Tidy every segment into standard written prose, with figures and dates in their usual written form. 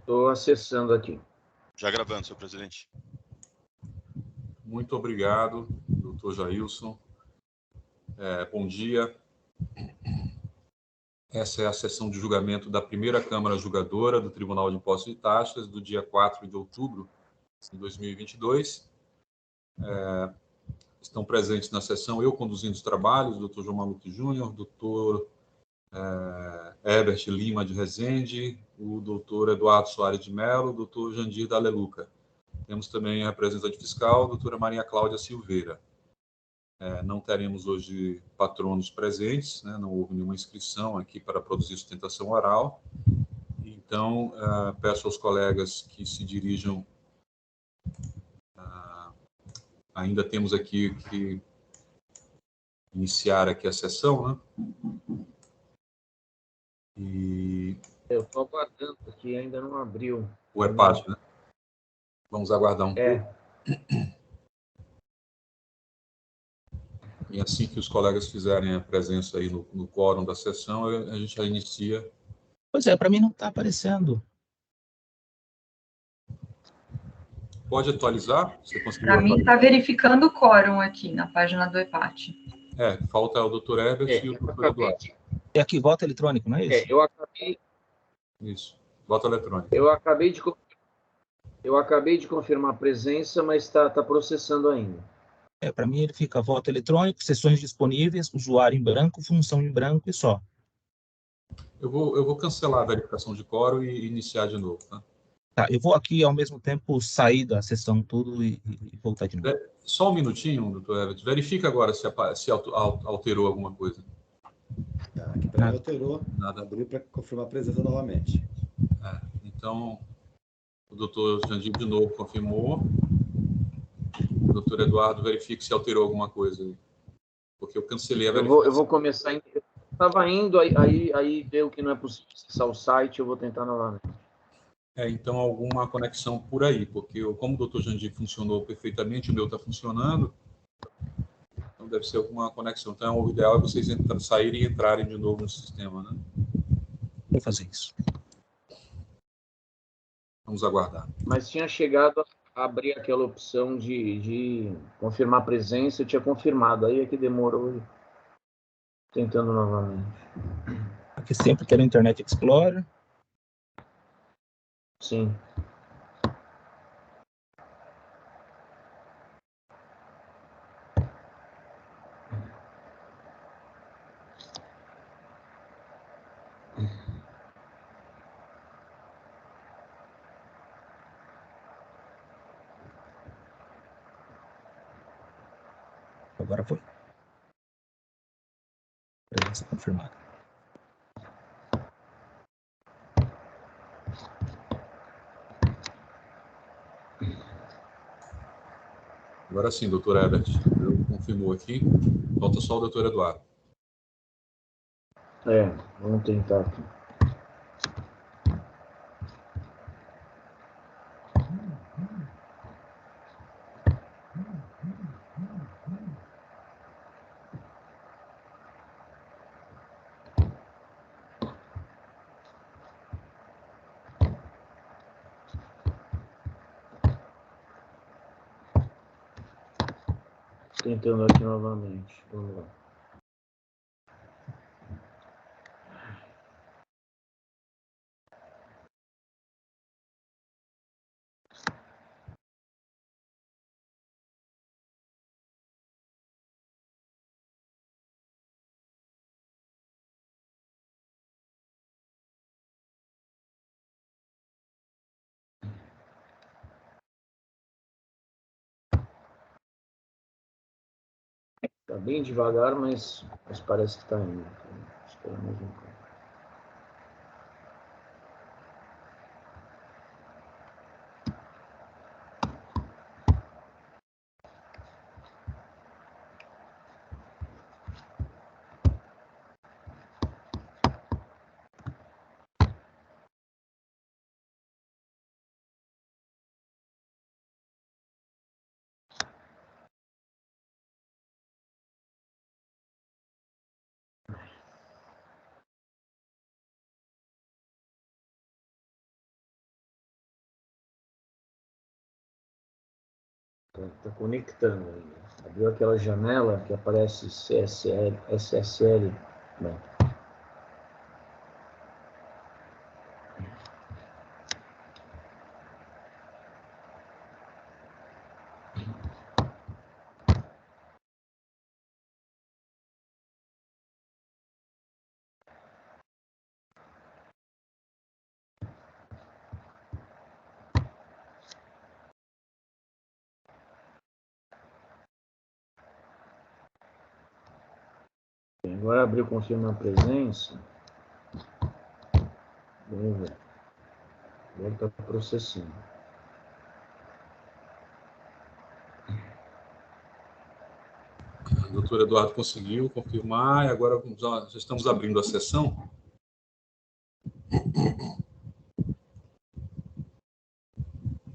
Estou acessando aqui. Já gravando, senhor presidente. Muito obrigado, doutor Jailson. Bom dia. Essa é a sessão de julgamento da primeira Câmara Julgadora do Tribunal de Impostos e Taxas, do dia 4 de outubro de 2022. Estão presentes na sessão eu conduzindo os trabalhos, o doutor João Maluf Júnior, doutor Herbert Lima de Rezende, o doutor Eduardo Soares de Mello, o doutor Jandir Daleluca. Temos também a representante fiscal, a doutora Maria Cláudia Silveira. Não teremos hoje patronos presentes, né? Não houve nenhuma inscrição aqui para produzir sustentação oral. Então, peço aos colegas que se dirijam. Ainda temos aqui que iniciar aqui a sessão, né? Eu estou aguardando aqui, ainda não abriu. O EPAT, né? Vamos aguardar um pouco. E assim que os colegas fizerem a presença aí no quórum da sessão, a gente já inicia. Pois é, para mim não está aparecendo. Pode atualizar? Para mim está verificando o quórum aqui na página do EPAT. Falta o doutor Herbert e o doutor Eduardo. É aqui, voto eletrônico, não é isso? Eu acabei... Isso, voto eletrônico. Eu acabei de confirmar a presença, mas está processando ainda. Para mim ele fica voto eletrônico, sessões disponíveis, usuário em branco, função em branco e só. Eu vou cancelar a verificação de quórum e iniciar de novo, tá? Tá, eu vou aqui ao mesmo tempo sair da sessão tudo e voltar de novo. Só um minutinho, doutor Herbert. Verifica agora se alterou alguma coisa. Tá, aqui para mim alterou. Nada. Abriu para confirmar a presença novamente. Então, o doutor Jandir de novo confirmou. O doutor Eduardo, verifique se alterou alguma coisa aí. Porque eu cancelei a verificação. Eu vou começar... Eu estava indo, aí deu que não é possível acessar o site, eu vou tentar novamente. Então, alguma conexão por aí, porque como o doutor Jandir funcionou perfeitamente, o meu está funcionando, então deve ser alguma conexão. Então, o ideal é vocês saírem e entrarem de novo no sistema, né? Vou fazer isso. Vamos aguardar. Mas tinha chegado a abrir aquela opção de confirmar a presença, eu tinha confirmado, aí é que demorou, tentando novamente. Aqui sempre quero Internet Explorer. Sim. Agora foi. Presença confirmada. Agora sim, doutor Herbert. Eu confirmou aqui. Falta só o doutor Eduardo. Vamos tentar aqui. Tentando aqui novamente. Vamos lá. Está bem devagar, mas parece que está indo. Espera mais um pouco. Está conectando ainda. Abriu aquela janela que aparece CSL, SSL. Bom. Agora abriu confirma a presença. Vamos ver. Agora está processando. O doutor Eduardo conseguiu confirmar e agora já estamos abrindo a sessão.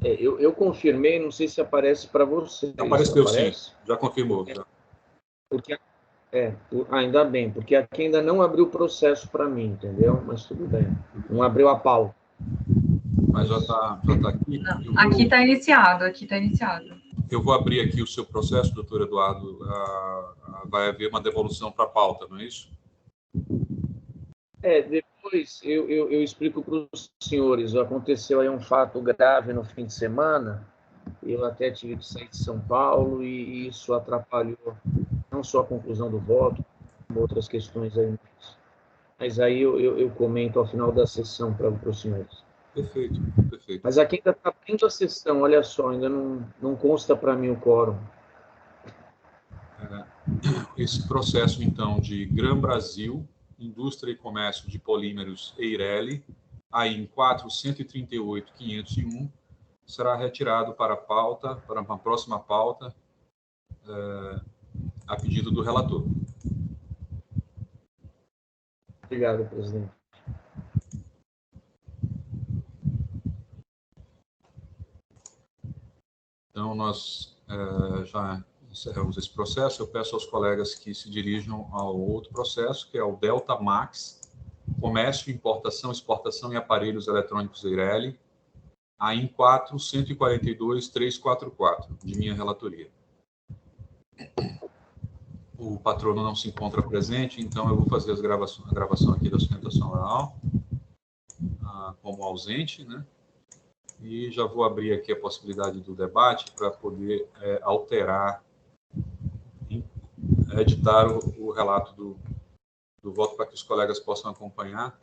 Eu confirmei, não sei se aparece para você. Apareceu, aparece? Sim, já confirmou. Já. Porque, ainda bem, porque aqui ainda não abriu o processo para mim, entendeu? Mas tudo bem. Não abriu a pauta. Mas já tá aqui. Não, aqui está iniciado, Eu vou abrir aqui o seu processo, doutor Eduardo. Vai haver uma devolução para a pauta, não é isso? Depois eu explico para os senhores. Aconteceu aí um fato grave no fim de semana. Eu até tive que sair de São Paulo e isso atrapalhou não só a conclusão do voto, como outras questões aí. Mas aí eu comento ao final da sessão para os senhores. Perfeito. Mas aqui ainda está abrindo a sessão, olha só, ainda não consta para mim o quórum. Esse processo, então, de Gran Brasil, Indústria e Comércio de Polímeros Eireli, aí em 438.501, será retirado para a pauta, para uma próxima pauta, a pedido do relator. Obrigado, presidente. Então, nós já encerramos esse processo. Eu peço aos colegas que se dirijam ao outro processo, que é o Delta Max, Comércio, Importação, Exportação e Aparelhos Eletrônicos Eireli, AIM 4.142.344, de minha relatoria. O patrono não se encontra presente, então eu vou fazer a gravação aqui da sustentação oral como ausente, né? E já vou abrir aqui a possibilidade do debate para poder alterar, editar o relato do voto para que os colegas possam acompanhar.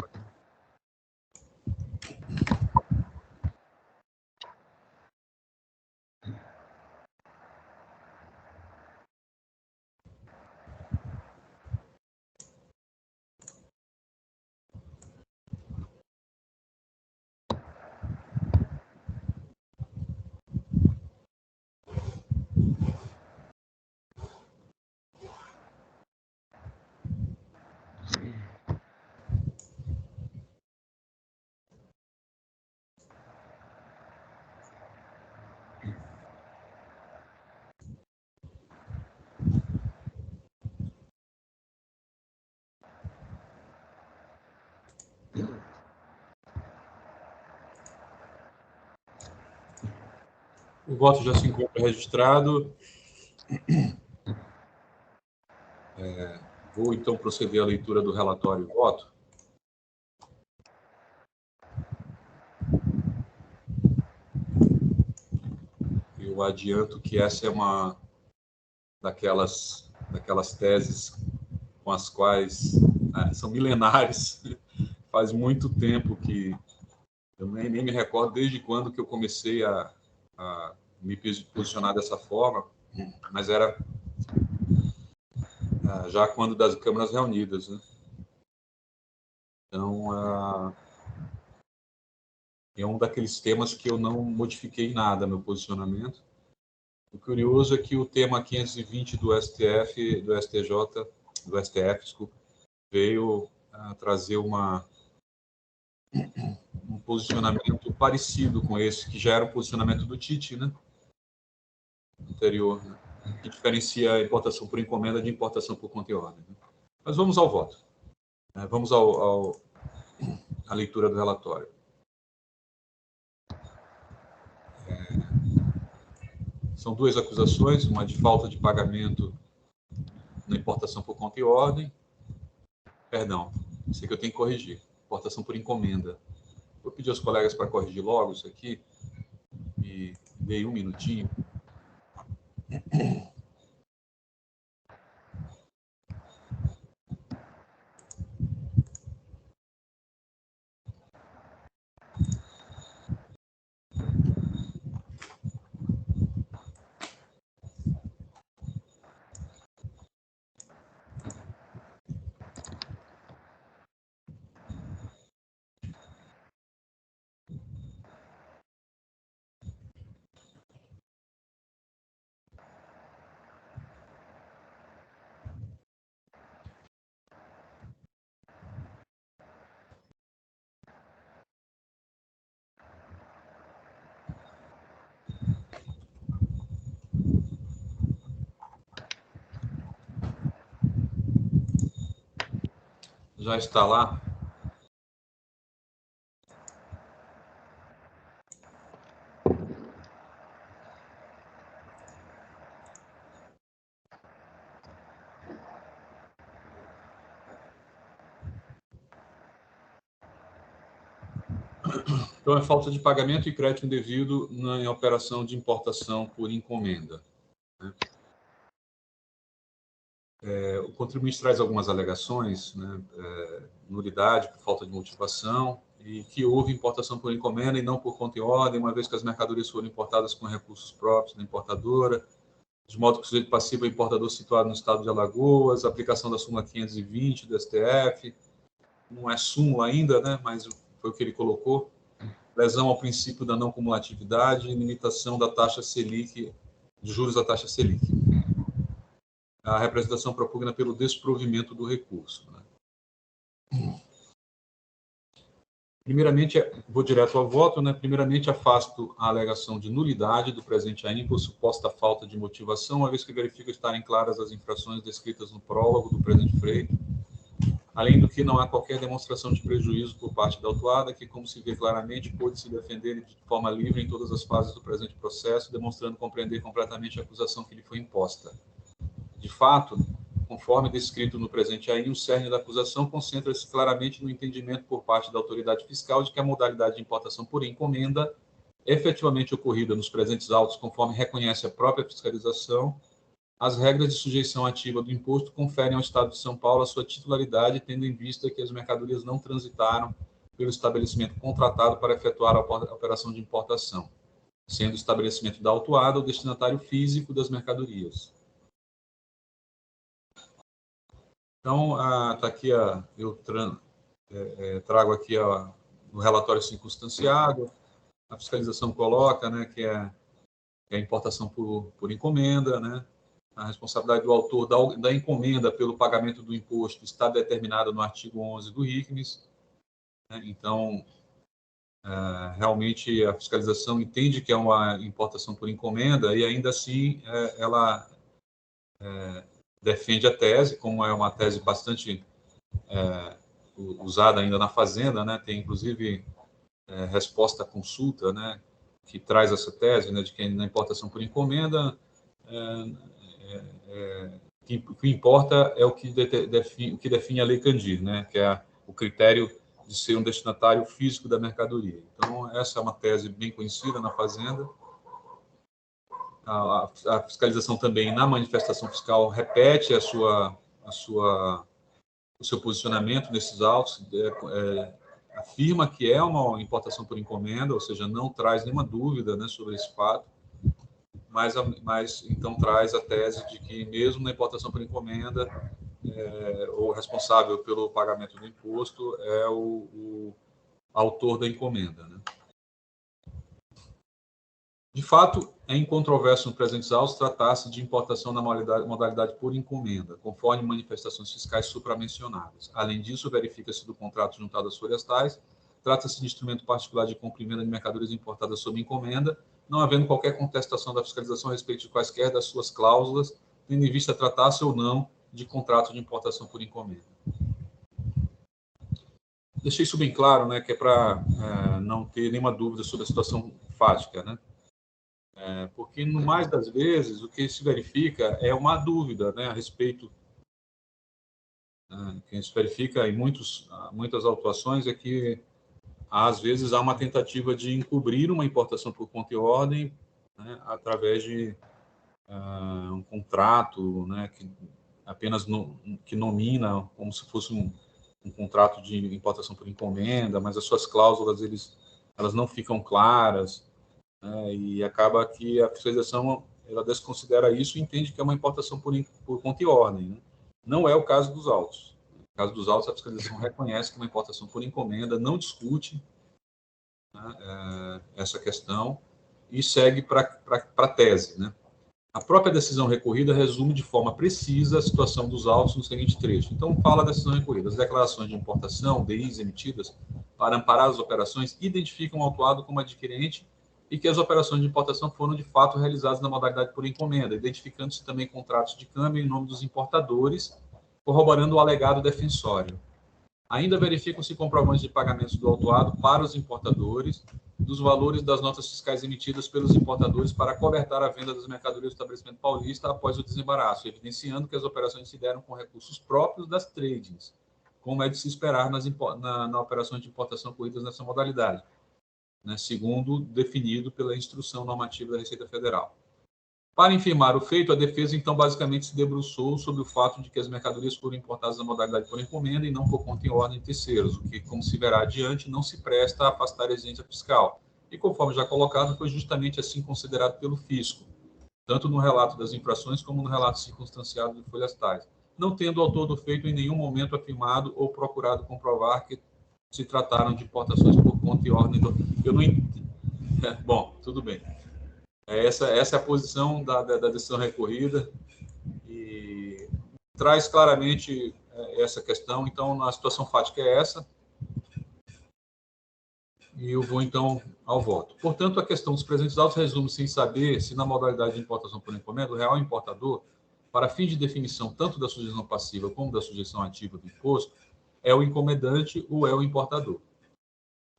O voto já se encontra registrado. Vou, então, proceder à leitura do relatório e voto. Eu adianto que essa é uma daquelas teses com as quais são milenares. Faz muito tempo que eu nem me recordo desde quando que eu comecei a me posicionar dessa forma, mas era já quando das câmaras reunidas, né? Então, é um daqueles temas que eu não modifiquei nada meu posicionamento. O curioso é que o tema 520 do STF, do STJ, do STF, desculpa, veio trazer um posicionamento parecido com esse, que já era o posicionamento do Tite, né? Anterior, né? Que diferencia a importação por encomenda de importação por conta e ordem. Né? Mas vamos ao voto. Vamos à leitura do relatório. São duas acusações, uma de falta de pagamento na importação por conta e ordem. Perdão, isso aqui eu tenho que corrigir. Importação por encomenda. Vou pedir aos colegas para corrigir logo isso aqui. E dei um minutinho. Já está lá? Então, é falta de pagamento e crédito indevido em operação de importação por encomenda. Né? O contribuinte traz algumas alegações, né? Nulidade por falta de motivação, e que houve importação por encomenda e não por conta e ordem, uma vez que as mercadorias foram importadas com recursos próprios da importadora, de modo que o sujeito passivo é importador situado no estado de Alagoas, aplicação da súmula 520 do STF, não é súmula ainda, né? Mas foi o que ele colocou, lesão ao princípio da não cumulatividade e limitação da taxa Selic, de juros da taxa Selic. A representação propugna pelo desprovimento do recurso. Né? Primeiramente, vou direto ao voto, né? Primeiramente, afasto a alegação de nulidade do presente AIM por suposta falta de motivação, uma vez que verifico estarem claras as infrações descritas no prólogo do presente feito, além do que não há qualquer demonstração de prejuízo por parte da autuada, que, como se vê claramente, pôde se defender de forma livre em todas as fases do presente processo, demonstrando compreender completamente a acusação que lhe foi imposta. De fato, conforme descrito no presente AIM, o cerne da acusação concentra-se claramente no entendimento por parte da autoridade fiscal de que a modalidade de importação por encomenda, efetivamente ocorrida nos presentes autos, conforme reconhece a própria fiscalização, as regras de sujeição ativa do imposto conferem ao Estado de São Paulo a sua titularidade, tendo em vista que as mercadorias não transitaram pelo estabelecimento contratado para efetuar a operação de importação, sendo o estabelecimento da autuada o destinatário físico das mercadorias. Então, tá aqui eu trago aqui no relatório circunstanciado, a fiscalização coloca, né, que é a importação por encomenda, né, a responsabilidade do autor da encomenda pelo pagamento do imposto está determinada no artigo 11 do RICMES, né, então, realmente a fiscalização entende que é uma importação por encomenda e ainda assim ela defende a tese, como é uma tese bastante usada ainda na Fazenda, né? Tem inclusive resposta à consulta, né? Que traz essa tese, né? De que na importação por encomenda o que importa é o que define a Lei Candir, né? Que é o critério de ser um destinatário físico da mercadoria. Então essa é uma tese bem conhecida na Fazenda. A fiscalização também na manifestação fiscal repete o seu posicionamento nesses autos, afirma que é uma importação por encomenda, ou seja, não traz nenhuma dúvida, né, sobre esse fato, mas então traz a tese de que mesmo na importação por encomenda, o responsável pelo pagamento do imposto é o autor da encomenda, né? De fato, é incontroverso no presentes autos tratar-se de importação na modalidade por encomenda, conforme manifestações fiscais supramencionadas. Além disso, verifica-se do contrato juntado às folhas tais, trata-se de instrumento particular de compra e venda de mercadorias importadas sob encomenda, não havendo qualquer contestação da fiscalização a respeito de quaisquer das suas cláusulas, tendo em vista tratar-se ou não de contrato de importação por encomenda. Deixei isso bem claro, né, que é para não ter nenhuma dúvida sobre a situação fática, né? Porque, no mais das vezes, o que se verifica é uma dúvida, né, a respeito. O que se verifica em muitas autuações é que, às vezes, há uma tentativa de encobrir uma importação por conta e ordem, né, através de um contrato, né, que apenas que nomina como se fosse um contrato de importação por encomenda, mas as suas cláusulas elas não ficam claras, né, e acaba que a fiscalização ela desconsidera isso e entende que é uma importação por conta e ordem, né? Não é o caso dos autos. No caso dos autos, a fiscalização reconhece que é uma importação por encomenda, não discute, né, essa questão e segue para a tese, né? A própria decisão recorrida resume de forma precisa a situação dos autos no seguinte trecho. Então, fala da decisão recorrida. As declarações de importação, DIs emitidas para amparar as operações, identificam o autuado como adquirente e que as operações de importação foram, de fato, realizadas na modalidade por encomenda, identificando-se também contratos de câmbio em nome dos importadores, corroborando o alegado defensório. Ainda verificam-se comprovantes de pagamentos do autuado para os importadores dos valores das notas fiscais emitidas pelos importadores para cobertar a venda das mercadorias do estabelecimento paulista após o desembaraço, evidenciando que as operações se deram com recursos próprios das tradings, como é de se esperar na operações de importação ocorridas nessa modalidade, né, segundo definido pela Instrução Normativa da Receita Federal. Para infirmar o feito, a defesa, então, basicamente se debruçou sobre o fato de que as mercadorias foram importadas na modalidade por encomenda e não por conta em ordem de terceiros, o que, como se verá adiante, não se presta a afastar a exigência fiscal. E, conforme já colocado, foi justamente assim considerado pelo fisco, tanto no relato das infrações como no relato circunstanciado de folhas tais, não tendo o autor do feito em nenhum momento afirmado ou procurado comprovar que se trataram de importações por conta e ordem do... Eu não entendi. Bom, tudo bem. Essa é a posição da decisão recorrida e traz claramente essa questão. Então, a situação fática é essa. E eu vou, então, ao voto. Portanto, a questão dos presentes autos resume-se em saber se, na modalidade de importação por encomenda, o real importador, para fins de definição tanto da sujeição passiva como da sujeição ativa do imposto, é o encomendante ou é o importador.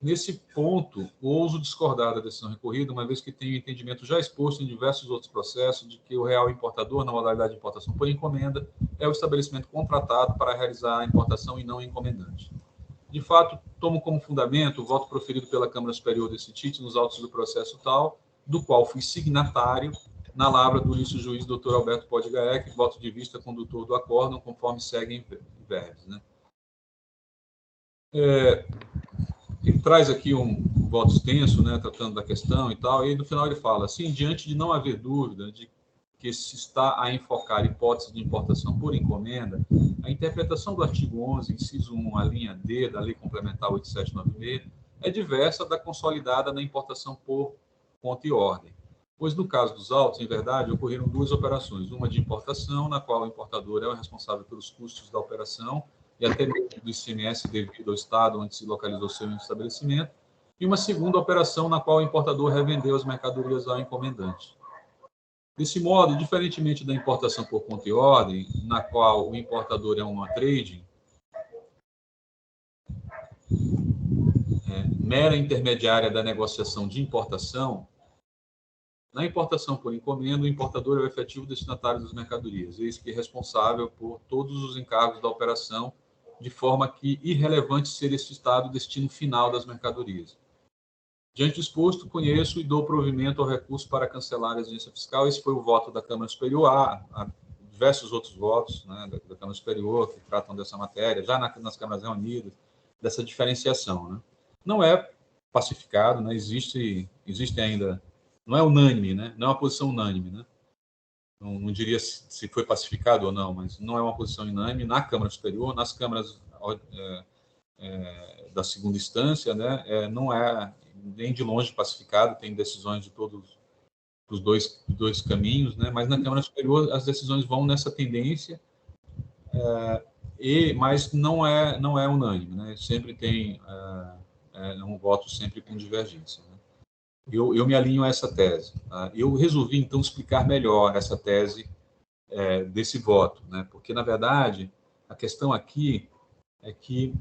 Nesse ponto, ouso discordar da decisão recorrida, uma vez que tenho entendimento já exposto em diversos outros processos de que o real importador, na modalidade de importação por encomenda, é o estabelecimento contratado para realizar a importação e não o encomendante. De fato, tomo como fundamento o voto proferido pela Câmara Superior desse título nos autos do processo tal, do qual fui signatário, na lavra do ilustro juiz Dr. Alberto Pó de Gaec, voto de vista condutor do acórdão, conforme segue em verbos, né? Ele traz aqui um voto extenso, né, tratando da questão e tal, e no final ele fala assim: diante de não haver dúvida de que se está a enfocar hipótese de importação por encomenda, a interpretação do artigo 11, inciso 1, a linha D da Lei Complementar 8796, é diversa da consolidada na importação por conta e ordem. Pois, no caso dos autos, em verdade, ocorreram duas operações, uma de importação, na qual o importador é o responsável pelos custos da operação, e até mesmo do ICMS devido ao estado onde se localizou seu estabelecimento, e uma segunda operação na qual o importador revendeu as mercadorias ao encomendante. Desse modo, diferentemente da importação por conta e ordem, na qual o importador é uma trading, mera intermediária da negociação de importação, na importação por encomenda, o importador é o efetivo destinatário das mercadorias, eis que é responsável por todos os encargos da operação, de forma que irrelevante ser este estado o destino final das mercadorias. Diante do exposto, conheço e dou provimento ao recurso para cancelar a exigência fiscal. Esse foi o voto da Câmara Superior. Há diversos outros votos, né, da Câmara Superior que tratam dessa matéria, já nas Câmaras Reunidas, dessa diferenciação, né? Não é pacificado, né? Existe ainda, não é unânime, né? Não é uma posição unânime, né? Não diria se foi pacificado ou não, mas não é uma posição unânime na Câmara Superior, nas câmaras da segunda instância, né? Não é nem de longe pacificado, tem decisões de todos os dois caminhos, né? Mas na Câmara Superior as decisões vão nessa tendência, mas não é unânime, né? Sempre tem um voto sempre com divergência, né? Eu me alinho a essa tese. Tá? Eu resolvi, então, explicar melhor essa tese desse voto, né? Porque, na verdade, a questão aqui é que,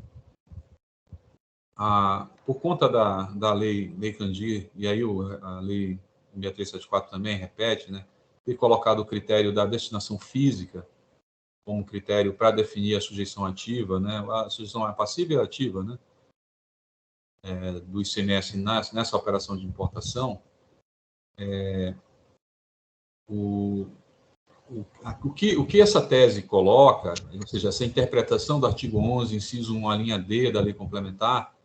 por conta da lei Candir, e aí a lei 6374 também repete, né, ter colocado o critério da destinação física como critério para definir a sujeição ativa, né, a sujeição passiva e ativa, né, do ICMS nessa operação de importação. O que essa tese coloca, ou seja, essa interpretação do artigo 11, inciso 1, a linha D da lei complementar,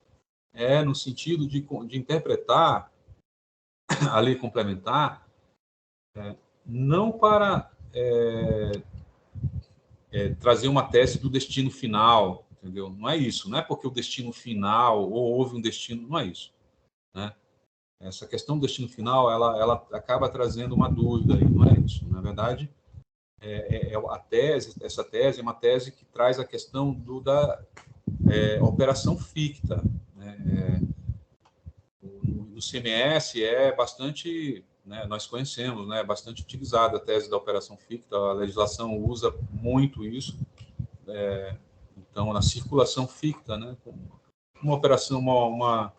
é no sentido de interpretar a lei complementar não para trazer uma tese do destino final, entendeu? Não é isso, não é porque o destino final, ou houve um destino, não é isso, né? Essa questão do destino final, ela acaba trazendo uma dúvida aí, não é isso. Na verdade, essa tese é uma tese que traz a questão da operação ficta, né? No CMS é bastante, né, nós conhecemos, né, bastante utilizada a tese da operação ficta, a legislação usa muito isso. Então, na circulação ficta, né, uma operação, uma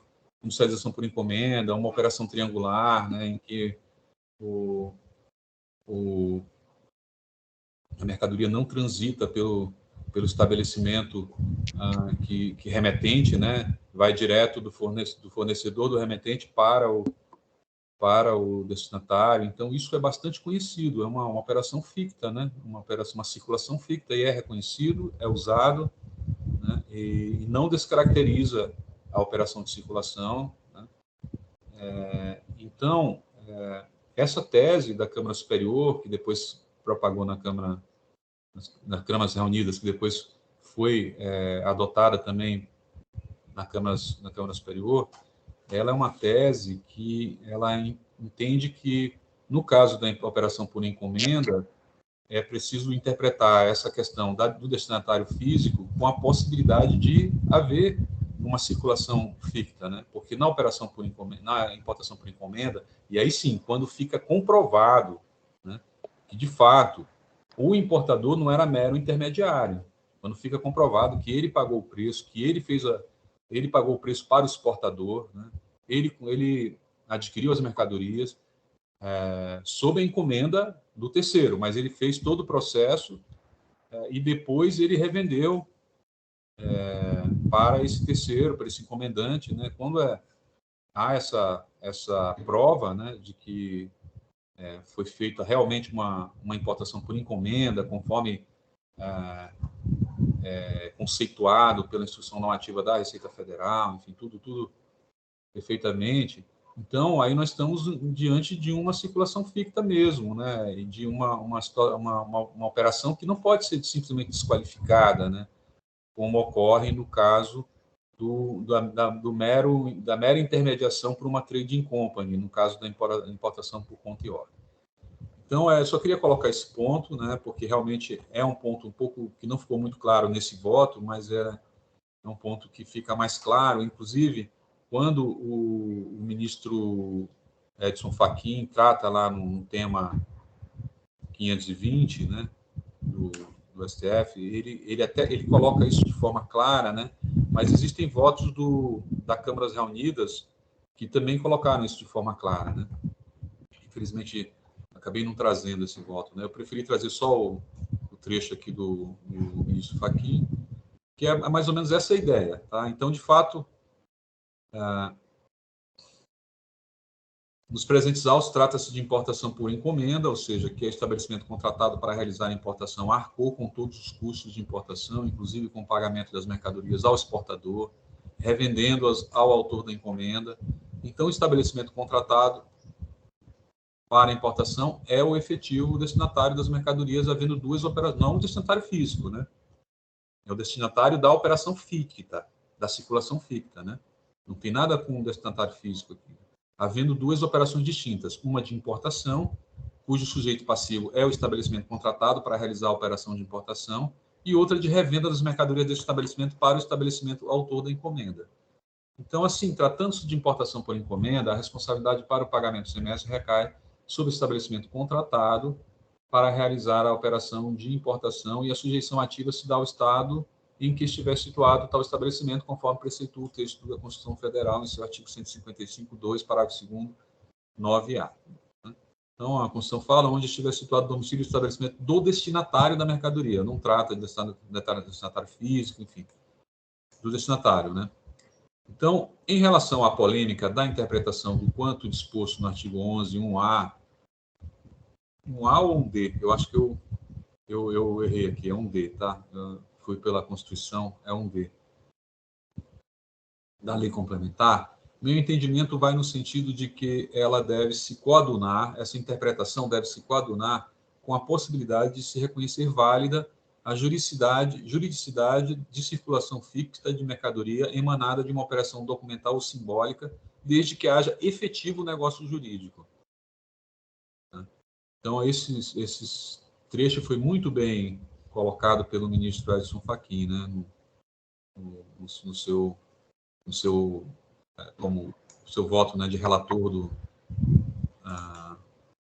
industrialização por encomenda, uma operação triangular, né, em que a mercadoria não transita pelo estabelecimento que remetente, né, vai direto do fornecedor do remetente para o destinatário. Então, isso é bastante conhecido, é uma operação ficta, né, uma circulação ficta, e é reconhecido, é usado, né, e não descaracteriza a operação de circulação, né. Então, essa tese da Câmara Superior, que depois propagou nas Câmaras Reunidas, que depois foi adotada também na Câmara Superior, ela é uma tese que ela entende que, no caso da operação por encomenda, é preciso interpretar essa questão do destinatário físico com a possibilidade de haver uma circulação ficta, né? Porque na operação por encomenda, na importação por encomenda, e aí sim, quando fica comprovado, né, que de fato o importador não era mero intermediário, quando fica comprovado que ele pagou o preço, que ele pagou o preço para o exportador, né? Ele adquiriu as mercadorias sob a encomenda do terceiro, mas ele fez todo o processo e depois ele revendeu para esse terceiro, para esse encomendante, né? Quando há essa prova, né, de que foi feita realmente uma importação por encomenda, conforme conceituado pela instrução normativa da Receita Federal, enfim, tudo perfeitamente. Então, aí nós estamos diante de uma circulação ficta mesmo, né, e de uma operação que não pode ser simplesmente desqualificada, né, como ocorre no caso da mera intermediação por uma trading company, no caso da importação por conta e ordem. Então, eu só queria colocar esse ponto, né, porque realmente é um ponto um pouco que não ficou muito claro nesse voto, mas é um ponto que fica mais claro, inclusive, quando o ministro Edson Fachin trata lá no tema 520, né, do STF, ele coloca isso de forma clara, né, mas existem votos da Câmaras Reunidas que também colocaram isso de forma clara, né. Infelizmente, acabei não trazendo esse voto, né. Eu preferi trazer só o trecho aqui do ministro Fachin, que é mais ou menos essa a ideia, tá? Então, de fato, nos presentes autos, trata-se de importação por encomenda, ou seja, que é estabelecimento contratado para realizar a importação arcou com todos os custos de importação, inclusive com o pagamento das mercadorias ao exportador, revendendo-as ao autor da encomenda. Então, o estabelecimento contratado para a importação é o efetivo destinatário das mercadorias, havendo duas operações, não o destinatário físico, né? É o destinatário da operação ficta, da circulação ficta, né? Não tem nada com o destinatário físico aqui. Havendo duas operações distintas, uma de importação, cujo sujeito passivo é o estabelecimento contratado para realizar a operação de importação, e outra de revenda das mercadorias desse estabelecimento para o estabelecimento autor da encomenda. Então, assim, tratando-se de importação por encomenda, a responsabilidade para o pagamento do ICMS recai sobre o estabelecimento contratado para realizar a operação de importação, e a sujeição ativa se dá ao Estado em que estiver situado tal estabelecimento, conforme preceitua o texto da Constituição Federal, em seu artigo 155, 2, parágrafo 2º 9A. Né? Então, a Constituição fala onde estiver situado o domicílio e estabelecimento do destinatário da mercadoria. Não trata de destinatário físico, enfim, do destinatário, né? Então, em relação à polêmica da interpretação do quanto disposto no artigo 11, 1A ou 1D, eu acho que eu errei aqui, é 1D, tá? Eu fui pela Constituição, é 1D. Da lei complementar, meu entendimento vai no sentido de que ela deve se coadunar, essa interpretação deve se coadunar com a possibilidade de se reconhecer válida a juridicidade de circulação fixa de mercadoria emanada de uma operação documental ou simbólica, desde que haja efetivo negócio jurídico. Então, esses trecho foi muito bem colocado pelo ministro Edson Fachin, né, no seu voto, né, de relator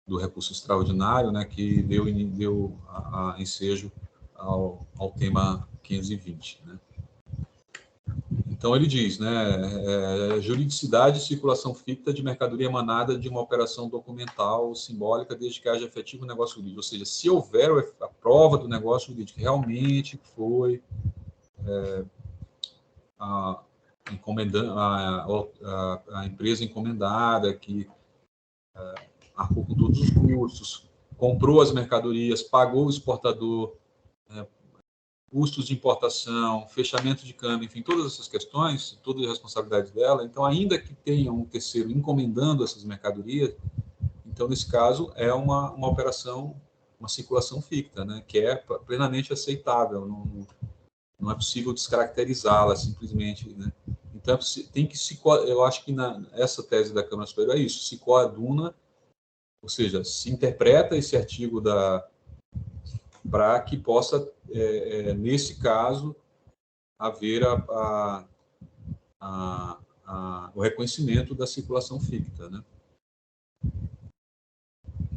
do recurso extraordinário, né, que deu ensejo ao tema 520. Né. Então, ele diz, né, juridicidade e circulação ficta de mercadoria emanada de uma operação documental ou simbólica, desde que haja efetivo negócio jurídico. Ou seja, se houver a prova do negócio jurídico, que realmente foi a empresa encomendada, que arcou com todos os custos, comprou as mercadorias, pagou o exportador, custos de importação, fechamento de câmbio, enfim, todas essas questões, toda a responsabilidade dela. Então, ainda que tenha um terceiro encomendando essas mercadorias, então, nesse caso, é uma operação, uma circulação ficta, né, que é plenamente aceitável, não é possível descaracterizá-la simplesmente, né. Então, tem que eu acho que essa tese da Câmara Superior é isso, se coaduna, ou seja, se interpreta esse artigo para que possa, nesse caso, haver o reconhecimento da circulação ficta, né?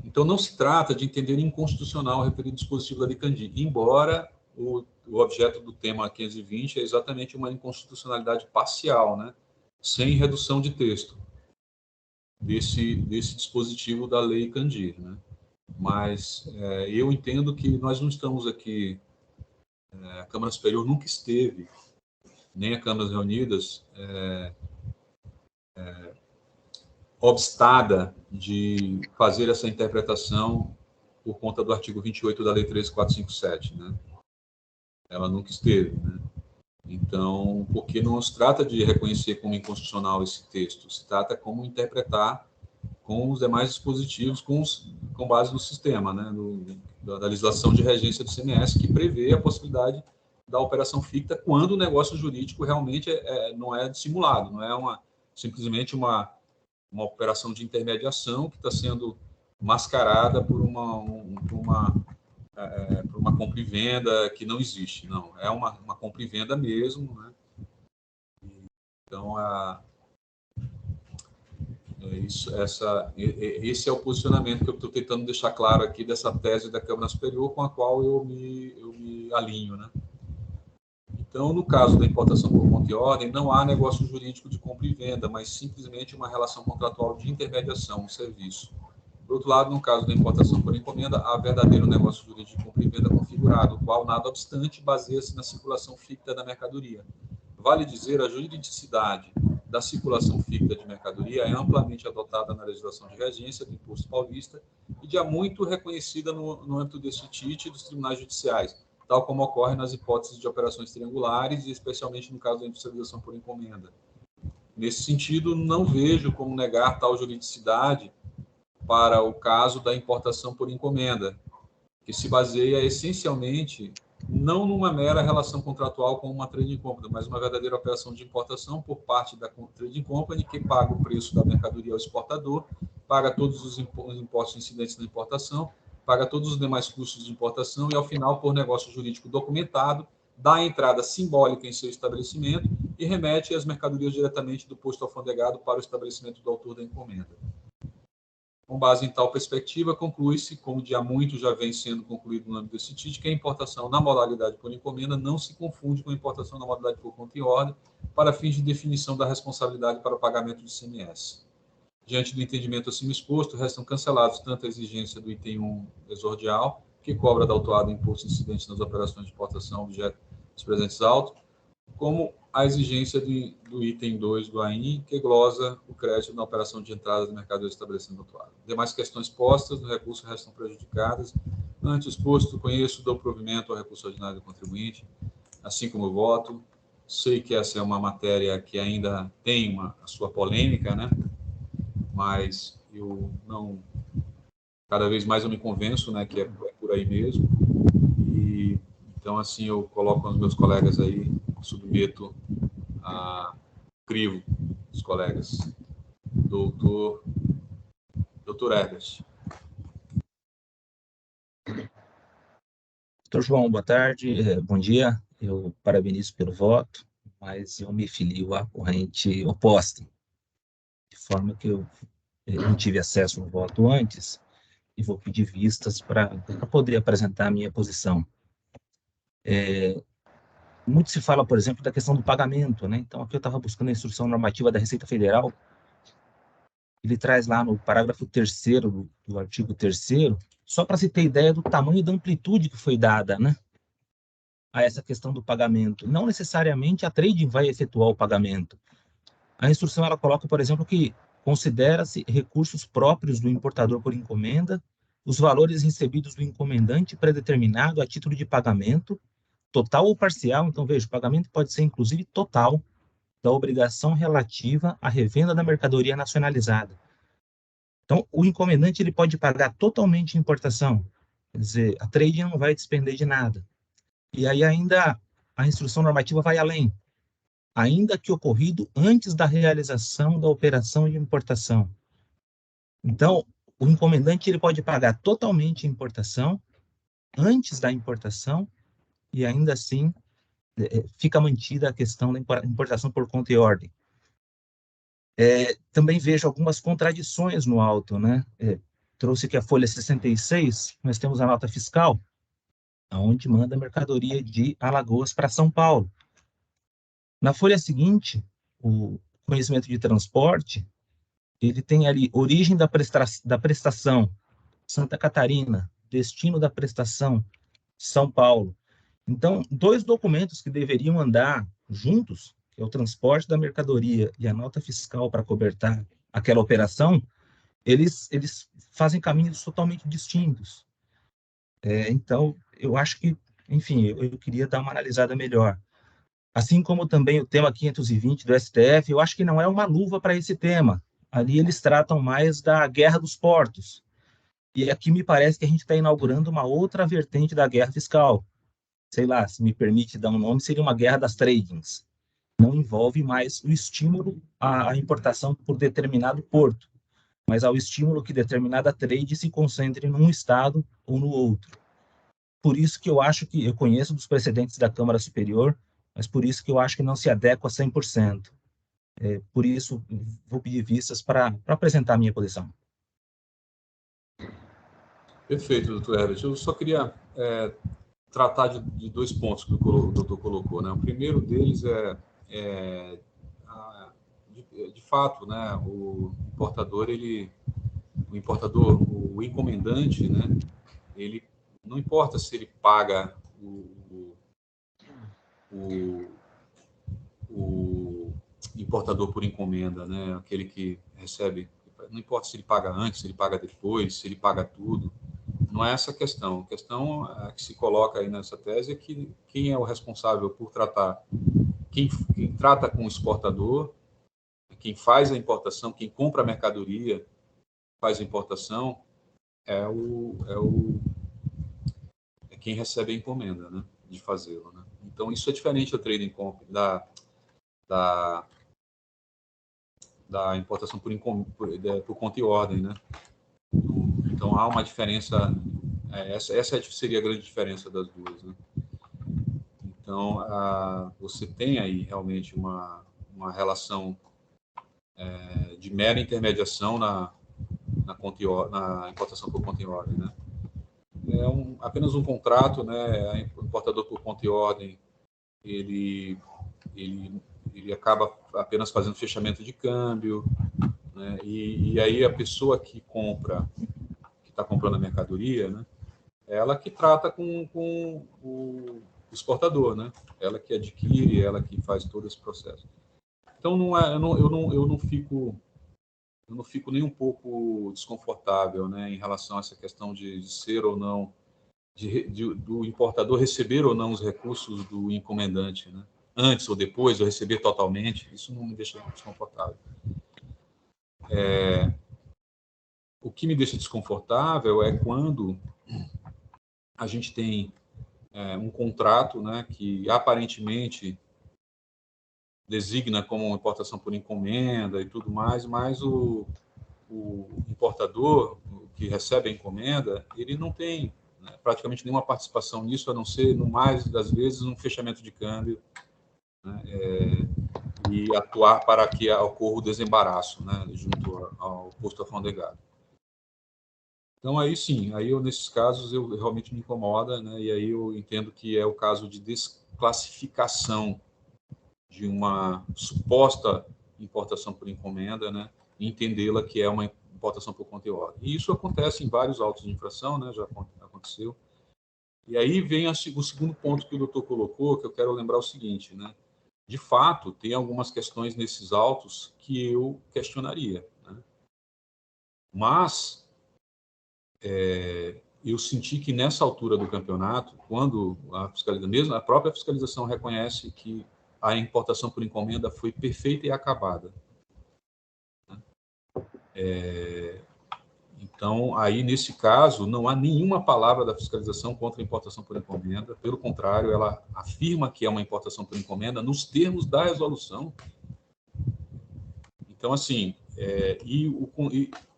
Então, não se trata de entender inconstitucional o referido dispositivo da Lei Candir, embora o objeto do tema 520 é exatamente uma inconstitucionalidade parcial, né? Sem redução de texto desse dispositivo da Lei Candir, né? Mas eu entendo que nós não estamos aqui, a Câmara Superior nunca esteve, nem a Câmara Reunidas, obstada de fazer essa interpretação por conta do artigo 28 da Lei 13.457, né? Ela nunca esteve, né? Então, porque não se trata de reconhecer como inconstitucional esse texto, se trata como interpretar com os demais dispositivos com base no sistema, né, da legislação de regência do CMS, que prevê a possibilidade da operação ficta quando o negócio jurídico realmente não é dissimulado, não é simplesmente uma operação de intermediação que está sendo mascarada por uma compra e venda que não existe. Não, é uma compra e venda mesmo, né? Então, esse é o posicionamento que eu estou tentando deixar claro aqui dessa tese da Câmara Superior, com a qual eu me alinho, né? Então, no caso da importação por conta e ordem, não há negócio jurídico de compra e venda, mas simplesmente uma relação contratual de intermediação, um serviço. Por outro lado, no caso da importação por encomenda, há verdadeiro negócio jurídico de compra e venda configurado, o qual, nada obstante, baseia-se na circulação ficta da mercadoria. Vale dizer, a juridicidade da circulação ficta de mercadoria é amplamente adotada na legislação de regência do Imposto Paulista e já muito reconhecida no âmbito deste TIT e dos tribunais judiciais, tal como ocorre nas hipóteses de operações triangulares e especialmente no caso da industrialização por encomenda. Nesse sentido, não vejo como negar tal juridicidade para o caso da importação por encomenda, que se baseia essencialmente não numa mera relação contratual com uma trading company, mas uma verdadeira operação de importação por parte da trading company, que paga o preço da mercadoria ao exportador, paga todos os impostos incidentes na importação, paga todos os demais custos de importação e, ao final, por negócio jurídico documentado, dá a entrada simbólica em seu estabelecimento e remete as mercadorias diretamente do posto alfandegado para o estabelecimento do autor da encomenda. Com base em tal perspectiva, conclui-se, como já muito já vem sendo concluído no âmbito desse TIT, que a importação na modalidade por encomenda não se confunde com a importação na modalidade por conta e ordem para fins de definição da responsabilidade para o pagamento de ICMS. Diante do entendimento acima exposto, restam cancelados tanto a exigência do item 1 exordial, que cobra da autuada imposto incidente nas operações de importação objeto dos presentes autos, como a exigência do item 2 do AIN, que glosa o crédito na operação de entrada do mercado estabelecendo autuado. Demais questões postas no recurso restam prejudicadas. Ante o exposto, conheço do provimento ao recurso ordinário do contribuinte, assim como o voto. Sei que essa é uma matéria que ainda tem a sua polêmica, né? Mas eu não... Cada vez mais eu me convenço, né, que é por aí mesmo. E, então, assim, eu coloco os meus colegas aí, submeto a crivo dos colegas. Doutor Herbert. Doutor João, boa tarde, bom dia. Eu parabenizo pelo voto, mas eu me filio à corrente oposta, de forma que eu não tive acesso ao voto antes e vou pedir vistas para poder apresentar a minha posição. Muito se fala, por exemplo, da questão do pagamento, né? Então, aqui eu estava buscando a instrução normativa da Receita Federal. Ele traz lá no parágrafo 3º do artigo 3º, só para se ter ideia do tamanho e da amplitude que foi dada, né, a essa questão do pagamento. Não necessariamente a trading vai efetuar o pagamento. A instrução ela coloca, por exemplo, que considera-se recursos próprios do importador por encomenda, os valores recebidos do encomendante predeterminado a título de pagamento, total ou parcial. Então, veja, o pagamento pode ser, inclusive, total da obrigação relativa à revenda da mercadoria nacionalizada. Então, o encomendante ele pode pagar totalmente a importação, quer dizer, a trading não vai despender de nada. E aí ainda a instrução normativa vai além, ainda que ocorrido antes da realização da operação de importação. Então, o encomendante ele pode pagar totalmente a importação antes da importação e ainda assim fica mantida a questão da importação por conta e ordem. Também vejo algumas contradições no auto, né? Trouxe aqui a folha 66, nós temos a nota fiscal, onde manda mercadoria de Alagoas para São Paulo. Na folha seguinte, o conhecimento de transporte, ele tem ali origem da prestação, Santa Catarina, destino da prestação, São Paulo. Então, dois documentos que deveriam andar juntos, que é o transporte da mercadoria e a nota fiscal para cobertar aquela operação, eles fazem caminhos totalmente distintos. Então, eu acho que, enfim, eu queria dar uma analisada melhor. Assim como também o tema 520 do STF, eu acho que não é uma luva para esse tema. Ali eles tratam mais da guerra dos portos. E aqui me parece que a gente está inaugurando uma outra vertente da guerra fiscal. Sei lá, se me permite dar um nome, seria uma guerra das tradings. Não envolve mais o estímulo à importação por determinado porto, mas ao estímulo que determinada trade se concentre num estado ou no outro. Por isso que eu acho que, eu conheço dos precedentes da Câmara Superior, mas por isso que eu acho que não se adequa a 100%. Por isso, vou pedir vistas para apresentar a minha posição. Perfeito, doutor Herbert. Eu só queria tratar de dois pontos que o doutor colocou, né? O primeiro deles de fato, né, o encomendante, né, ele não importa se ele paga o importador por encomenda, né, aquele que recebe, não importa se ele paga antes, se ele paga depois, se ele paga tudo. Não é essa a questão. A questão que se coloca aí nessa tese é que quem é o responsável por tratar, quem trata com o exportador, quem faz a importação, quem compra a mercadoria, faz a importação, é quem recebe a encomenda, né, de fazê-lo, né? Então, isso é diferente da trading company, da importação por conta e ordem, né? Então, há uma diferença, essa seria a grande diferença das duas, né? Então, você tem aí realmente uma relação de mera intermediação na importação por conta e ordem, né? Apenas um contrato, né? O importador por conta e ordem, ele acaba apenas fazendo fechamento de câmbio, né? E aí a pessoa que está comprando a mercadoria, né? Ela que trata com o exportador, né? Ela que adquire, ela que faz todo esse processo. Então eu não fico nem um pouco desconfortável, né, em relação a essa questão de ser ou não, do importador receber ou não os recursos do encomendante, né? Antes ou depois, ou receber totalmente, isso não me deixa desconfortável. O que me deixa desconfortável é quando a gente tem um contrato, né, que aparentemente designa como importação por encomenda e tudo mais, mas o importador que recebe a encomenda, ele não tem, né, praticamente nenhuma participação nisso, a não ser, no mais das vezes, um fechamento de câmbio, né, e atuar para que ocorra o desembaraço, né, junto ao posto alfandegado. Então, aí sim, aí nesses casos, eu realmente me incomoda, né, e aí eu entendo que é o caso de desclassificação de uma suposta importação por encomenda, né, e entendê-la que é uma importação por conta e ordem. E isso acontece em vários autos de infração, né, já aconteceu. E aí vem o segundo ponto que o doutor colocou, que eu quero lembrar o seguinte, né, de fato, tem algumas questões nesses autos que eu questionaria, né, mas eu senti que nessa altura do campeonato, quando mesmo a própria fiscalização reconhece que a importação por encomenda foi perfeita e acabada. Então, aí, nesse caso, não há nenhuma palavra da fiscalização contra a importação por encomenda. Pelo contrário, ela afirma que é uma importação por encomenda nos termos da resolução. Então, assim,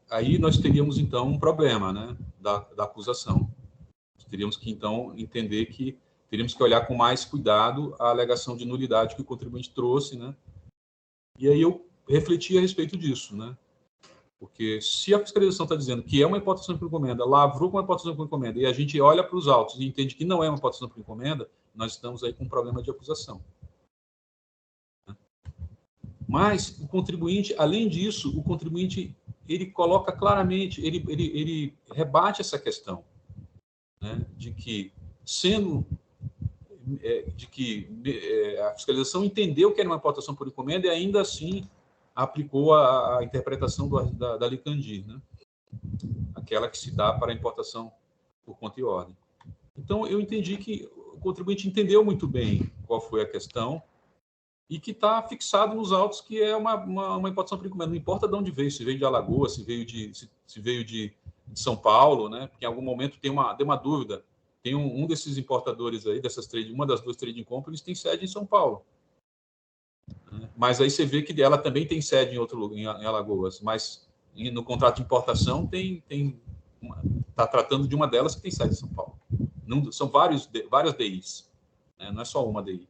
aí nós teríamos, então, um problema, né, da acusação. Nós teríamos que, então, entender que teríamos que olhar com mais cuidado a alegação de nulidade que o contribuinte trouxe, né? E aí eu refleti a respeito disso, né? Porque se a fiscalização está dizendo que é uma importação por encomenda, lavrou com uma importação por encomenda, e a gente olha para os autos e entende que não é uma importação por encomenda, nós estamos aí com um problema de acusação. Mas o contribuinte, além disso, o contribuinte ele coloca claramente, ele rebate essa questão, né, de que a fiscalização entendeu que era uma importação por encomenda e ainda assim aplicou a interpretação da Lei Candir, né, aquela que se dá para a importação por conta e ordem. Então, eu entendi que o contribuinte entendeu muito bem qual foi a questão e que está fixado nos autos que é uma importação por encomenda. Não importa de onde veio, se veio de Alagoas, se veio de São Paulo, né? Porque em algum momento deu uma dúvida. Tem um desses importadores aí, uma das duas trading companies tem sede em São Paulo. Mas aí você vê que ela também tem sede em outro lugar, em Alagoas. Mas no contrato de importação está tratando de uma delas que tem sede em São Paulo. São várias DIs, né? Não é só uma DI.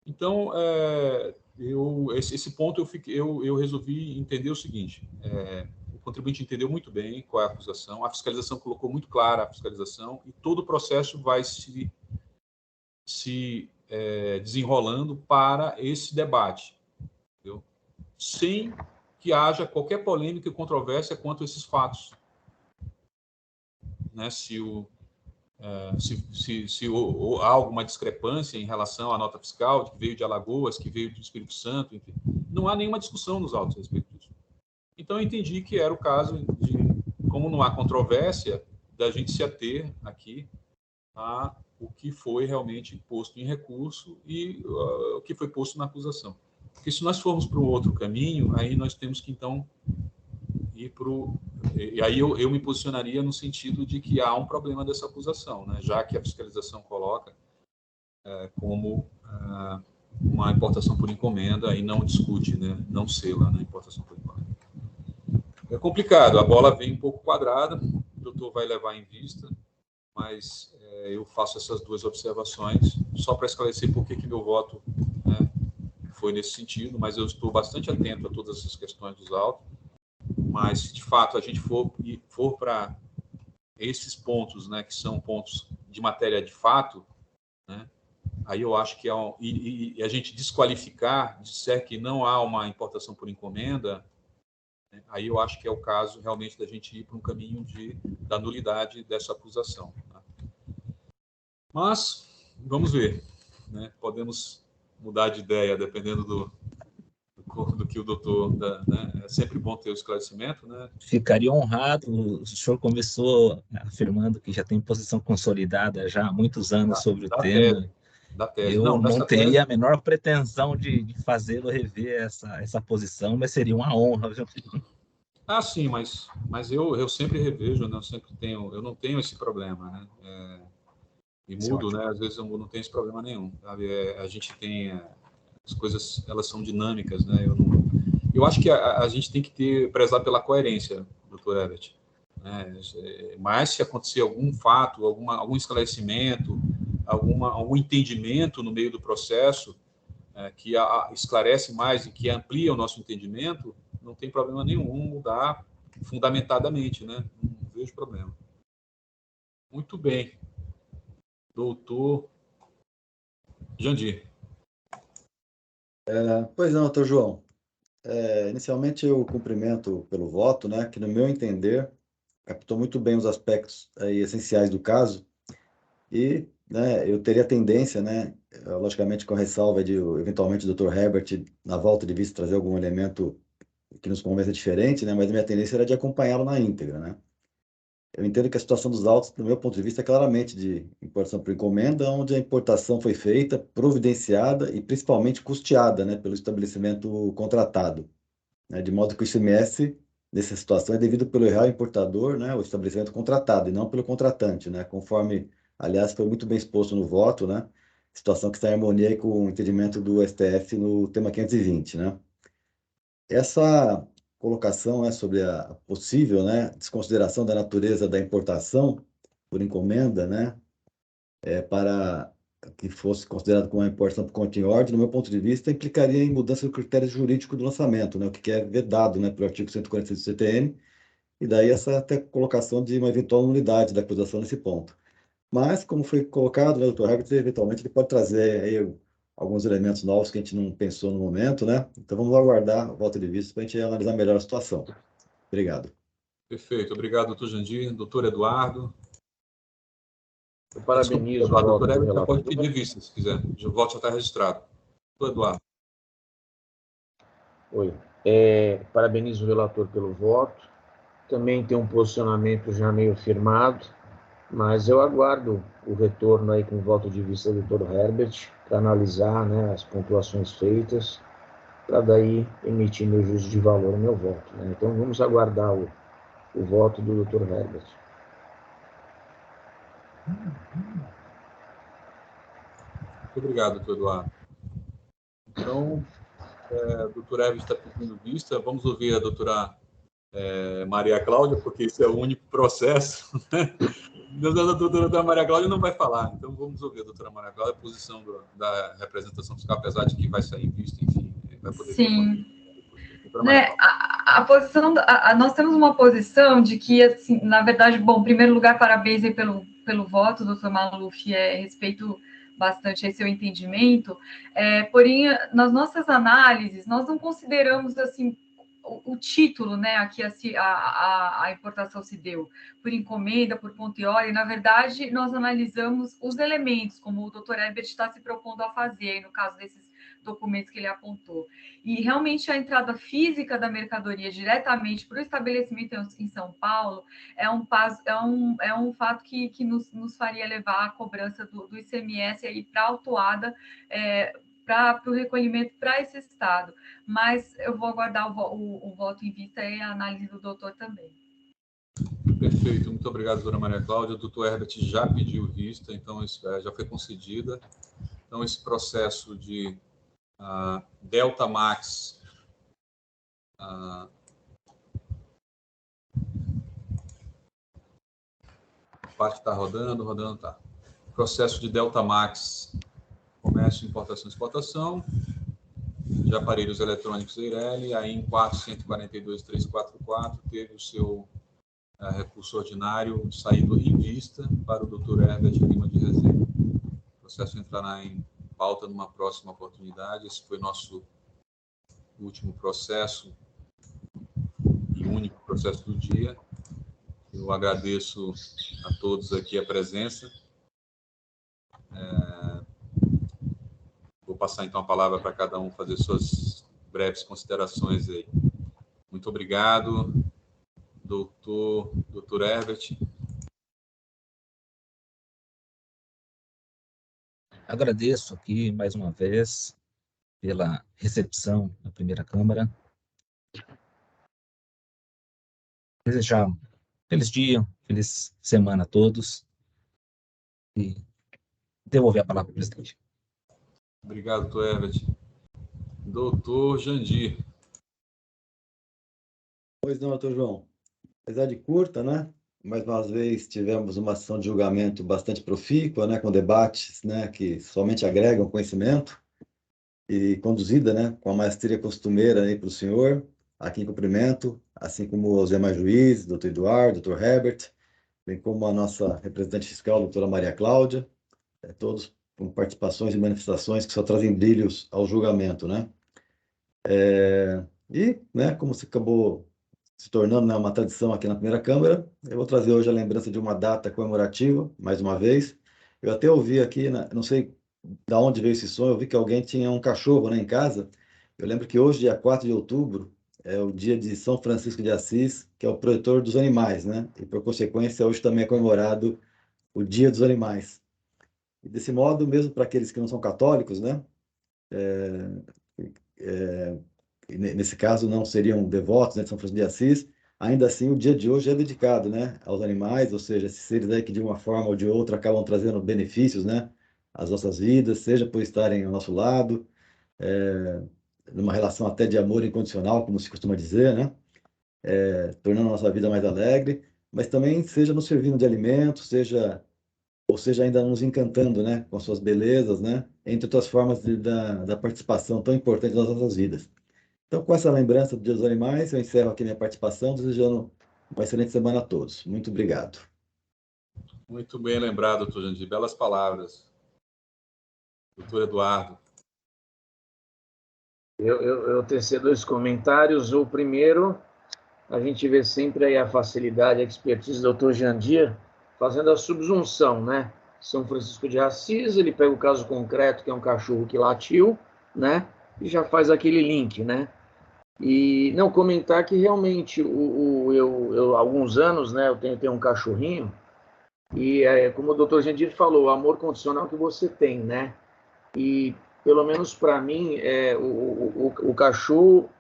Então, esse ponto eu resolvi entender o seguinte: o contribuinte entendeu muito bem qual é a acusação, a fiscalização colocou muito clara a fiscalização e todo o processo vai se desenrolando para esse debate, entendeu? Sem que haja qualquer polêmica e controvérsia quanto a esses fatos, né? Se há alguma discrepância em relação à nota fiscal, que veio de Alagoas, que veio do Espírito Santo, enfim, não há nenhuma discussão nos autos a respeito disso. Então, eu entendi que era o caso de, como não há controvérsia, da gente se ater aqui a o que foi realmente posto em recurso e o que foi posto na acusação. Porque se nós formos para um outro caminho, aí nós temos que, então, e aí eu me posicionaria no sentido de que há um problema dessa acusação, né? Já que a fiscalização coloca como uma importação por encomenda e não discute, né? Não sela na importação por encomenda. É complicado, a bola vem um pouco quadrada, o doutor vai levar em vista, mas eu faço essas duas observações só para esclarecer por que meu voto, né, foi nesse sentido, mas eu estou bastante atento a todas essas questões dos autos. Mas, se de fato a gente for para esses pontos, né, que são pontos de matéria de fato, né, aí eu acho que e a gente desqualificar, disser que não há uma importação por encomenda, Aí eu acho que é o caso realmente da gente ir para um caminho da nulidade dessa acusação. Tá? Mas vamos ver, né? Podemos mudar de ideia dependendo do que o doutor, né? É sempre bom ter o esclarecimento, né? Ficaria honrado. O senhor começou afirmando que já tem posição consolidada já há muitos anos sobre o tema. Da tese. Eu não dessa teria tese, a menor pretensão de fazê-lo rever essa posição, mas seria uma honra. Viu? sim, mas eu sempre revejo, né? Eu não tenho esse problema, né? E mudo, né? Às vezes eu não tenho esse problema nenhum, sabe? A gente tem as coisas, elas são dinâmicas, né? Eu acho que a gente tem que prezar pela coerência, doutor Herbert. Né? Mas se acontecer algum fato, algum esclarecimento, algum entendimento no meio do processo que esclarece mais e que amplia o nosso entendimento, não tem problema nenhum mudar fundamentadamente, né? Não vejo problema. Muito bem. Doutor Jandir. Pois não, doutor João. Inicialmente eu cumprimento pelo voto, né, que no meu entender captou muito bem os aspectos aí essenciais do caso e, né, eu teria tendência, né, logicamente com a ressalva de eventualmente o Dr. Herbert na volta de vista trazer algum elemento que nos convença diferente, né, mas a minha tendência era de acompanhá-lo na íntegra, né. Eu entendo que a situação dos autos, do meu ponto de vista, é claramente de importação por encomenda, onde a importação foi feita, providenciada e principalmente custeada, né, pelo estabelecimento contratado, né, de modo que o ICMS, nessa situação, é devido pelo real importador, né, o estabelecimento contratado, e não pelo contratante, né, conforme, aliás, foi muito bem exposto no voto, né, situação que está em harmonia aí com o entendimento do STF no tema 520, né. Essa colocação, né, sobre a possível, né, desconsideração da natureza da importação por encomenda, né, para que fosse considerado como uma importação por conta em ordem, no meu ponto de vista, implicaria em mudança do critério jurídico do lançamento, né, o que é vedado, né, pelo artigo 146 do CTN, e daí essa até colocação de uma eventual nulidade da acusação nesse ponto. Mas, como foi colocado, né, o Dr. Herbert, eventualmente ele pode trazer aí alguns elementos novos que a gente não pensou no momento, né? Então vamos aguardar a volta de vista para a gente analisar melhor a situação. Obrigado. Perfeito. Obrigado, doutor Jandir. Doutor Eduardo. Eu parabenizo Desculpa, o voto doutor do Herbert, relator. pode pedir vista, se quiser. O voto já está registrado. Doutor Eduardo. Oi. Parabenizo o relator pelo voto. Também tem um posicionamento já meio firmado, mas eu aguardo o retorno aí com o voto de vista do Dr. Herbert para analisar, né, as pontuações feitas, para daí emitir meu juízo de valor no meu voto. Né? Então vamos aguardar o voto do Dr. Herbert. Muito obrigado, doutor Eduardo. Então, o doutor Herbert está pedindo vista. Vamos ouvir a doutora Maria Cláudia, porque esse é o único processo. A doutora Maria Cláudia não vai falar, então vamos ouvir a doutora Maria Cláudia, a posição da representação fiscal, apesar de que vai sair em vista, enfim, vai poder Sim. Né, a posição, nós temos uma posição de que, assim, na verdade, bom, em primeiro lugar, parabéns aí pelo voto, doutor Maluf, respeito bastante aí seu entendimento, porém, nas nossas análises, nós não consideramos, assim, o título, né, aqui a importação se deu por encomenda, por ponto e hora, e na verdade nós analisamos os elementos, como o doutor Herbert está se propondo a fazer, aí, no caso desses documentos que ele apontou. E realmente a entrada física da mercadoria diretamente para o estabelecimento em São Paulo é um fato que nos faria levar a cobrança do ICMS aí para a autuada, para o recolhimento para esse estado. Mas eu vou aguardar o voto em vista e a análise do doutor também. Perfeito, muito obrigado, doutora Maria Cláudia. O doutor Herbert já pediu vista, então já foi concedida. Então, esse processo de Delta Max a parte está rodando tá. Processo de Delta Max, comércio, importação e exportação, de aparelhos eletrônicos Eireli, aí em 442.344 teve o seu recurso ordinário saído em vista para o Dr. Herbert Lima de Rezende. O processo entrará em pauta numa próxima oportunidade. Esse foi nosso último processo único processo do dia. Eu agradeço a todos aqui a presença. Vou passar, então, a palavra para cada um fazer suas breves considerações aí. Muito obrigado, doutor Herbert. Agradeço aqui, mais uma vez, pela recepção na primeira Câmara. Desejar um feliz dia, feliz semana a todos. E devolver a palavra para o presidente. Obrigado, doutor Herbert. Doutor Jandir. Pois não, doutor João. Apesar de curta, né? Mais uma vez tivemos uma sessão de julgamento bastante profícua, né? Com debates, né? Que somente agregam conhecimento e conduzida, né? Com a maestria costumeira aí para o senhor, aqui em cumprimento, assim como os demais juízes, doutor Eduardo, doutor Herbert, bem como a nossa representante fiscal, doutora Maria Cláudia, todos com participações e manifestações que só trazem brilhos ao julgamento, né? E, né, como se acabou se tornando, né, uma tradição aqui na primeira Câmara, eu vou trazer hoje a lembrança de uma data comemorativa, mais uma vez. Eu até ouvi aqui, não sei de onde veio esse som, eu vi que alguém tinha um cachorro, né, em casa. Eu lembro que hoje, dia 4 de outubro, é o dia de São Francisco de Assis, que é o protetor dos animais, né? E, por consequência, hoje também é comemorado o Dia dos Animais. E, desse modo, mesmo para aqueles que não são católicos, né? Nesse caso não seriam devotos, né, de São Francisco de Assis, ainda assim o dia de hoje é dedicado, né, aos animais, ou seja, esses seres aí que de uma forma ou de outra acabam trazendo benefícios, né, às nossas vidas, seja por estarem ao nosso lado, numa relação até de amor incondicional, como se costuma dizer, né, tornando a nossa vida mais alegre, mas também seja nos servindo de alimento, ou seja ainda nos encantando, né, com suas belezas, né, entre outras formas da participação tão importante nas nossas vidas. Então, com essa lembrança do Dia dos Animais, eu encerro aqui minha participação, desejando uma excelente semana a todos. Muito obrigado. Muito bem lembrado, doutor Jandir. Belas palavras. Doutor Eduardo. Eu tecer dois comentários. O primeiro, a gente vê sempre aí a facilidade, a expertise do doutor Jandir fazendo a subsunção, né? São Francisco de Assis, ele pega o caso concreto, que é um cachorro que latiu, né? E já faz aquele link, né? E não comentar que realmente eu alguns anos, né, eu tenho um cachorrinho e como o doutor Jandir falou, o amor condicional que você tem, né? E pelo menos para mim, o cachorro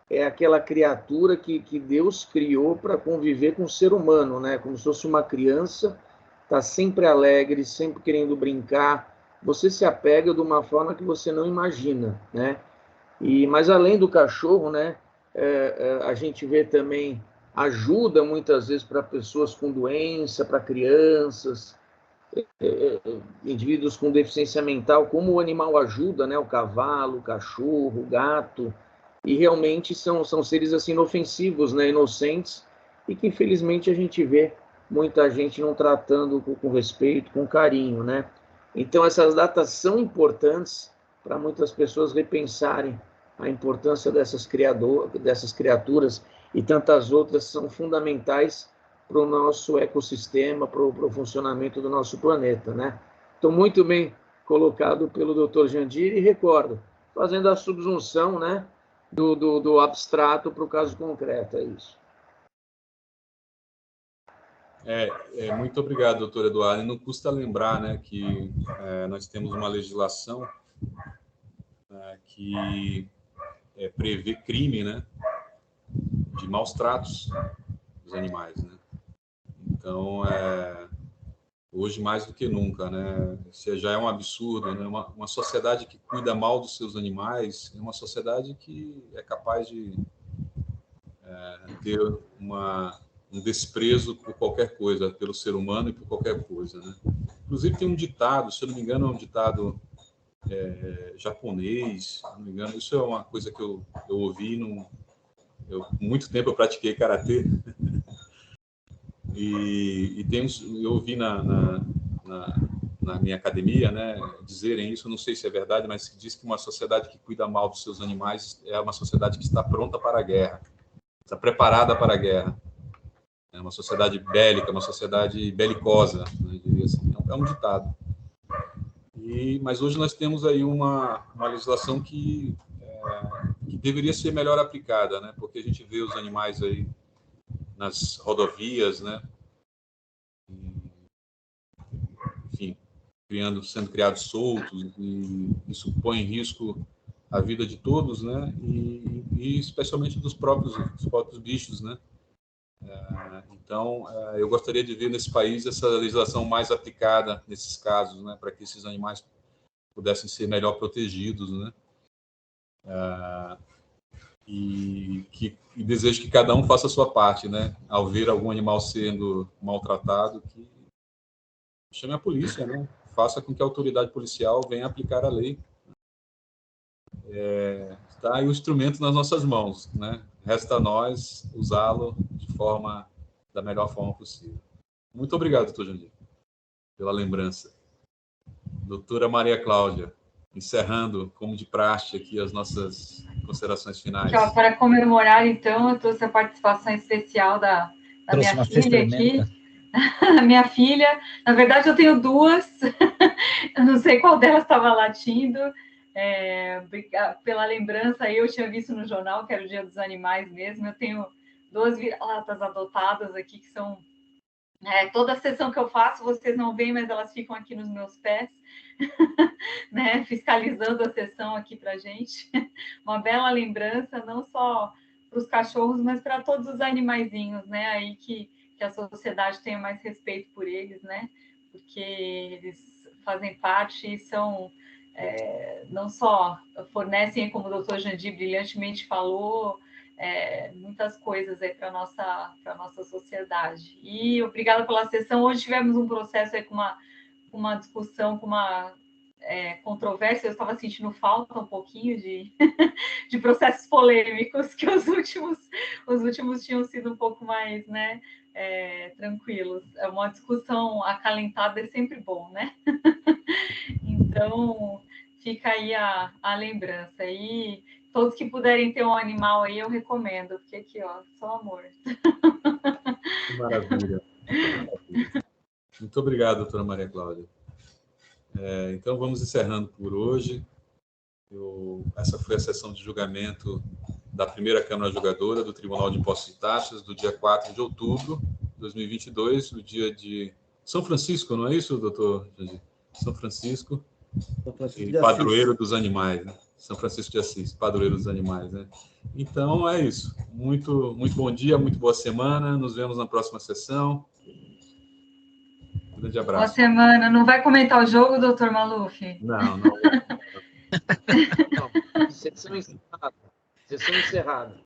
é aquela criatura que Deus criou para conviver com o ser humano, né? Como se fosse uma criança, tá sempre alegre, sempre querendo brincar. Você se apega de uma forma que você não imagina, né? Mas além do cachorro, né, a gente vê também ajuda muitas vezes para pessoas com doença, para crianças, indivíduos com deficiência mental, como o animal ajuda, né, o cavalo, o cachorro, o gato, e realmente são seres assim inofensivos, né, inocentes, e que infelizmente a gente vê muita gente não tratando com respeito, com carinho, né? Então essas datas são importantes para muitas pessoas repensarem a importância dessas criaturas e tantas outras são fundamentais para o nosso ecossistema, para o funcionamento do nosso planeta, né? Então, muito bem colocado pelo Dr. Jandir, e recordo, fazendo a subsunção, né, do abstrato para o caso concreto, é isso. Muito obrigado, doutor Eduardo. E não custa lembrar, né, que nós temos uma legislação que prevê crime, né, de maus tratos dos animais, né? Então, hoje mais do que nunca, né? Isso já é um absurdo, né? Uma sociedade que cuida mal dos seus animais é uma sociedade que é capaz de ter um desprezo por qualquer coisa, pelo ser humano e por qualquer coisa, né? Inclusive tem um ditado, se eu não me engano, é um ditado japonês, se não me engano, isso é uma coisa que eu ouvi muito tempo eu pratiquei karatê e eu ouvi na minha academia, né, dizerem isso, eu não sei se é verdade, mas diz que uma sociedade que cuida mal dos seus animais é uma sociedade que está pronta para a guerra. está preparada para a guerra. É uma sociedade bélica, uma sociedade belicosa, né, diria assim. É um ditado. Mas hoje nós temos aí uma legislação que deveria ser melhor aplicada, né? Porque a gente vê os animais aí nas rodovias, né? Enfim, sendo criados soltos, e isso põe em risco a vida de todos, né? E especialmente dos próprios bichos, né? Então, eu gostaria de ver nesse país essa legislação mais aplicada nesses casos, né? Para que esses animais pudessem ser melhor protegidos, né? E desejo que cada um faça a sua parte, né? Ao ver algum animal sendo maltratado, que chame a polícia, né? Faça com que a autoridade policial venha aplicar a lei. Está aí o instrumento nas nossas mãos, né? Resta a nós usá-lo da melhor forma possível. Muito obrigado, doutor Jandir, pela lembrança. Doutora Maria Cláudia, encerrando, como de praxe, aqui as nossas considerações finais. Para comemorar, então, eu trouxe a participação especial da minha filha aqui. A minha filha, na verdade, eu tenho duas, eu não sei qual delas estava latindo, pela lembrança, eu tinha visto no jornal, que era o Dia dos Animais mesmo, eu tenho 2 vira-latas adotadas aqui, que são... toda a sessão que eu faço, vocês não veem, mas elas ficam aqui nos meus pés, né, fiscalizando a sessão aqui para a gente. Uma bela lembrança, não só para os cachorros, mas para todos os animaizinhos, né, aí que a sociedade tenha mais respeito por eles, né, porque eles fazem parte e são, não só fornecem, como o doutor Jandir brilhantemente falou, muitas coisas aí para a nossa sociedade. E obrigada pela sessão. Hoje tivemos um processo aí com uma discussão, com uma controvérsia. Eu estava sentindo falta um pouquinho de processos polêmicos, que os últimos tinham sido um pouco mais, né, tranquilos. É uma discussão acalorada, é sempre bom, né? Então, fica aí a lembrança. E todos que puderem ter um animal aí, eu recomendo, porque aqui, ó, só amor. Que maravilha. Muito obrigado, doutora Maria Cláudia. Então, vamos encerrando por hoje. Essa foi a sessão de julgamento da primeira Câmara Julgadora do Tribunal de Impostos e Taxas, do dia 4 de outubro de 2022, o dia de São Francisco, não é isso, doutor Jandir? São Francisco e padroeiro dos animais, né? São Francisco de Assis, padroeiro dos animais, né? Então, é isso. Muito, muito bom dia, muito boa semana. Nos vemos na próxima sessão. Um grande abraço. Boa semana. Não vai comentar o jogo, doutor Maluf? Não. Sessão encerrada. Sessão encerrada.